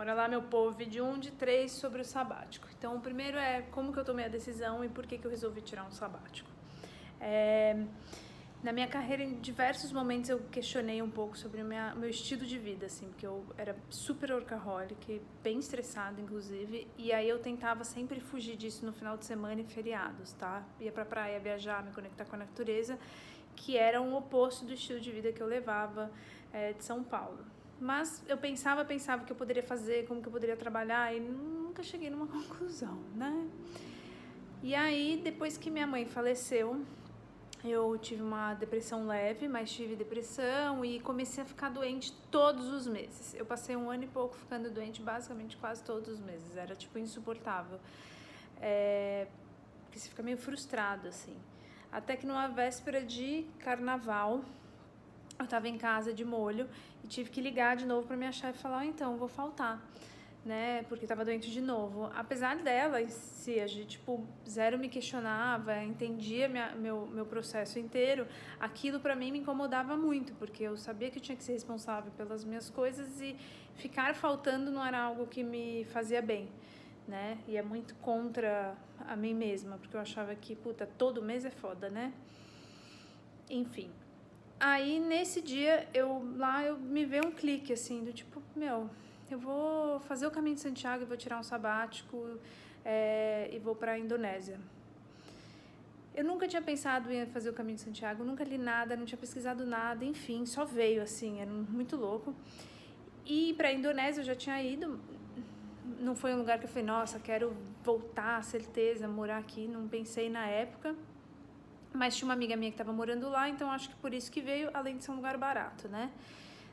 Bora lá, meu povo, vídeo 1 de 3 sobre o sabático. Então, o primeiro é como que eu tomei a decisão e por que eu resolvi tirar um sabático. Na minha carreira, em diversos momentos, eu questionei um pouco sobre o meu estilo de vida, assim, porque eu era super workaholic, bem estressada, inclusive, e aí eu tentava sempre fugir disso no final de semana e feriados, tá? Ia pra praia, viajar, me conectar com a natureza, que era um oposto do estilo de vida que eu levava de São Paulo. Mas eu pensava o que eu poderia fazer, como que eu poderia trabalhar, e nunca cheguei numa conclusão, né? E aí, depois que minha mãe faleceu, eu tive uma depressão leve, mas tive depressão e comecei a ficar doente todos os meses. Eu passei 1 ano e pouco ficando doente basicamente quase todos os meses. Era, tipo, insuportável. Porque você fica meio frustrado, assim. Até que numa véspera de carnaval, eu tava em casa de molho e tive que ligar de novo pra minha chefe e falar, então, vou faltar, né, porque tava doente de novo. Apesar dela, se a gente, tipo, zero me questionava, entendia meu processo inteiro, aquilo pra mim me incomodava muito, porque eu sabia que eu tinha que ser responsável pelas minhas coisas e ficar faltando não era algo que me fazia bem, né, e é muito contra a mim mesma, porque eu achava que, puta, todo mês é foda, né, enfim. Aí, nesse dia, eu me veio um clique, assim, do tipo, eu vou fazer o caminho de Santiago, eu vou tirar um sabático e vou pra Indonésia. Eu nunca tinha pensado em fazer o caminho de Santiago, nunca li nada, não tinha pesquisado nada, enfim, só veio, assim, era muito louco. E pra Indonésia eu já tinha ido, não foi um lugar que eu falei, nossa, quero voltar, certeza, morar aqui, não pensei na época. Mas tinha uma amiga minha que estava morando lá, então acho que por isso que veio, além de ser um lugar barato, né?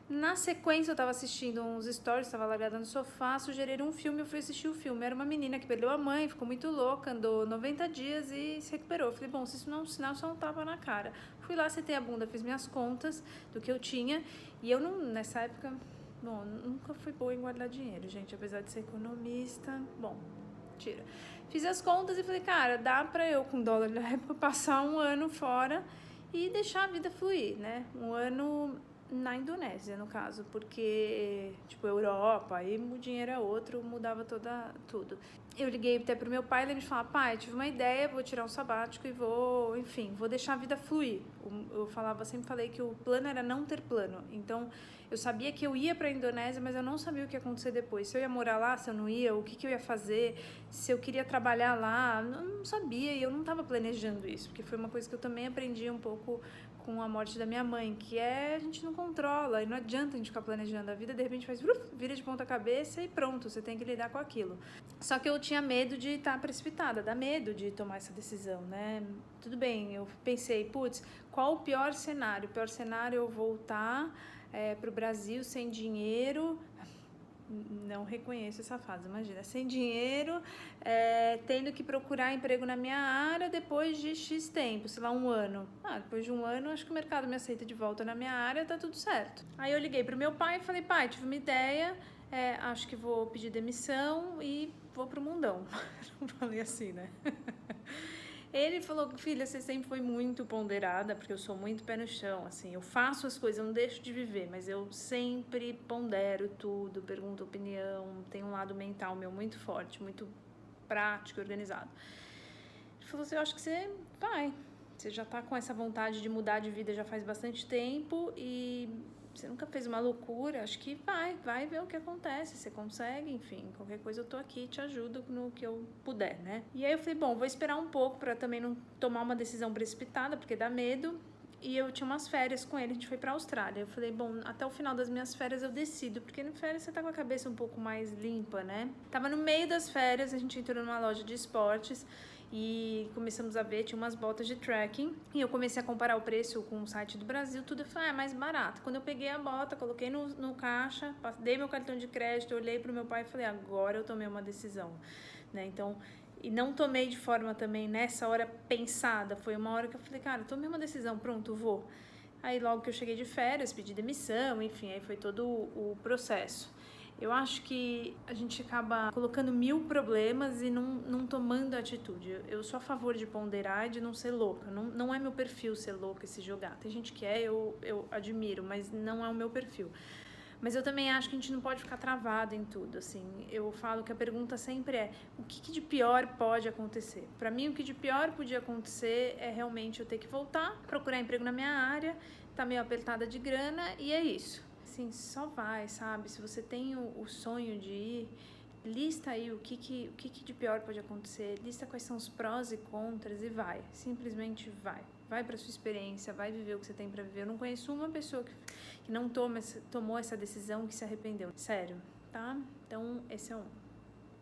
Na sequência, eu tava assistindo uns stories, tava largada no sofá, sugeriram um filme, eu fui assistir o filme. Era uma menina que perdeu a mãe, ficou muito louca, andou 90 dias e se recuperou. Falei, bom, se isso não é um sinal, só um tapa na cara. Fui lá, sentei a bunda, fiz minhas contas do que eu tinha, e eu não, nessa época, bom, nunca fui boa em guardar dinheiro, gente, apesar de ser economista, bom, tira. Fiz as contas e falei, cara, dá pra eu, com dólar na época, passar 1 ano fora e deixar a vida fluir, né? 1 ano na Indonésia, no caso, porque, tipo, Europa, aí o dinheiro é outro, mudava tudo. Eu liguei até pro meu pai, ele me falou, pai, tive uma ideia, vou tirar um sabático e vou, enfim, vou deixar a vida fluir. Eu sempre falei que o plano era não ter plano, então eu sabia que eu ia pra Indonésia, mas eu não sabia o que ia acontecer depois, se eu ia morar lá, se eu não ia, o que eu ia fazer, se eu queria trabalhar lá, não sabia, e eu não tava planejando isso, porque foi uma coisa que eu também aprendi um pouco com a morte da minha mãe, que a gente não controla, e não adianta a gente ficar planejando a vida, de repente faz, vira de ponta cabeça e pronto, você tem que lidar com aquilo. Só que eu tinha medo de estar precipitada, dá medo de tomar essa decisão, né? Tudo bem, eu pensei, putz, qual o pior cenário? O pior cenário é eu voltar pro Brasil sem dinheiro, não reconheço essa fase, imagina, sem dinheiro, tendo que procurar emprego na minha área depois de X tempo, sei lá, 1 ano. Depois de 1 ano, acho que o mercado me aceita de volta na minha área, tá tudo certo. Aí eu liguei pro meu pai e falei, pai, tive uma ideia, acho que vou pedir demissão e vou pro mundão. Não falei assim, né? Ele falou, filha, você sempre foi muito ponderada, porque eu sou muito pé no chão, assim, eu faço as coisas, eu não deixo de viver, mas eu sempre pondero tudo, pergunto opinião, tenho um lado mental meu muito forte, muito prático e organizado. Ele falou assim, eu acho que você já tá com essa vontade de mudar de vida já faz bastante tempo e você nunca fez uma loucura, acho que vai ver o que acontece, você consegue, enfim, qualquer coisa eu tô aqui, te ajudo no que eu puder, né? E aí eu falei, bom, vou esperar um pouco pra também não tomar uma decisão precipitada, porque dá medo, e eu tinha umas férias com ele, a gente foi pra Austrália, eu falei, bom, até o final das minhas férias eu decido, porque no férias você tá com a cabeça um pouco mais limpa, né? Tava no meio das férias, a gente entrou numa loja de esportes, e começamos a ver, tinha umas botas de trekking, e eu comecei a comparar o preço com o site do Brasil, tudo, eu falei, é mais barato. Quando eu peguei a bota, coloquei no caixa, dei meu cartão de crédito, olhei pro meu pai e falei, agora eu tomei uma decisão, né, então, e não tomei de forma também, nessa hora, pensada, foi uma hora que eu falei, cara, tomei uma decisão, pronto, vou. Aí logo que eu cheguei de férias, pedi demissão, enfim, aí foi todo o processo. Eu acho que a gente acaba colocando 1000 problemas e não tomando atitude. Eu sou a favor de ponderar e de não ser louca. Não é meu perfil ser louca e se jogar. Tem gente que eu admiro, mas não é o meu perfil. Mas eu também acho que a gente não pode ficar travado em tudo, assim. Eu falo que a pergunta sempre é, o que de pior pode acontecer? Para mim, o que de pior podia acontecer é realmente eu ter que voltar, procurar emprego na minha área, tá meio apertada de grana e é isso. Assim, só vai, sabe? Se você tem o sonho de ir, lista aí o que de pior pode acontecer, lista quais são os prós e contras e vai. Simplesmente vai. Vai pra sua experiência, vai viver o que você tem pra viver. Eu não conheço uma pessoa que não tomou essa decisão, que se arrependeu. Sério, tá? Então, esse é um.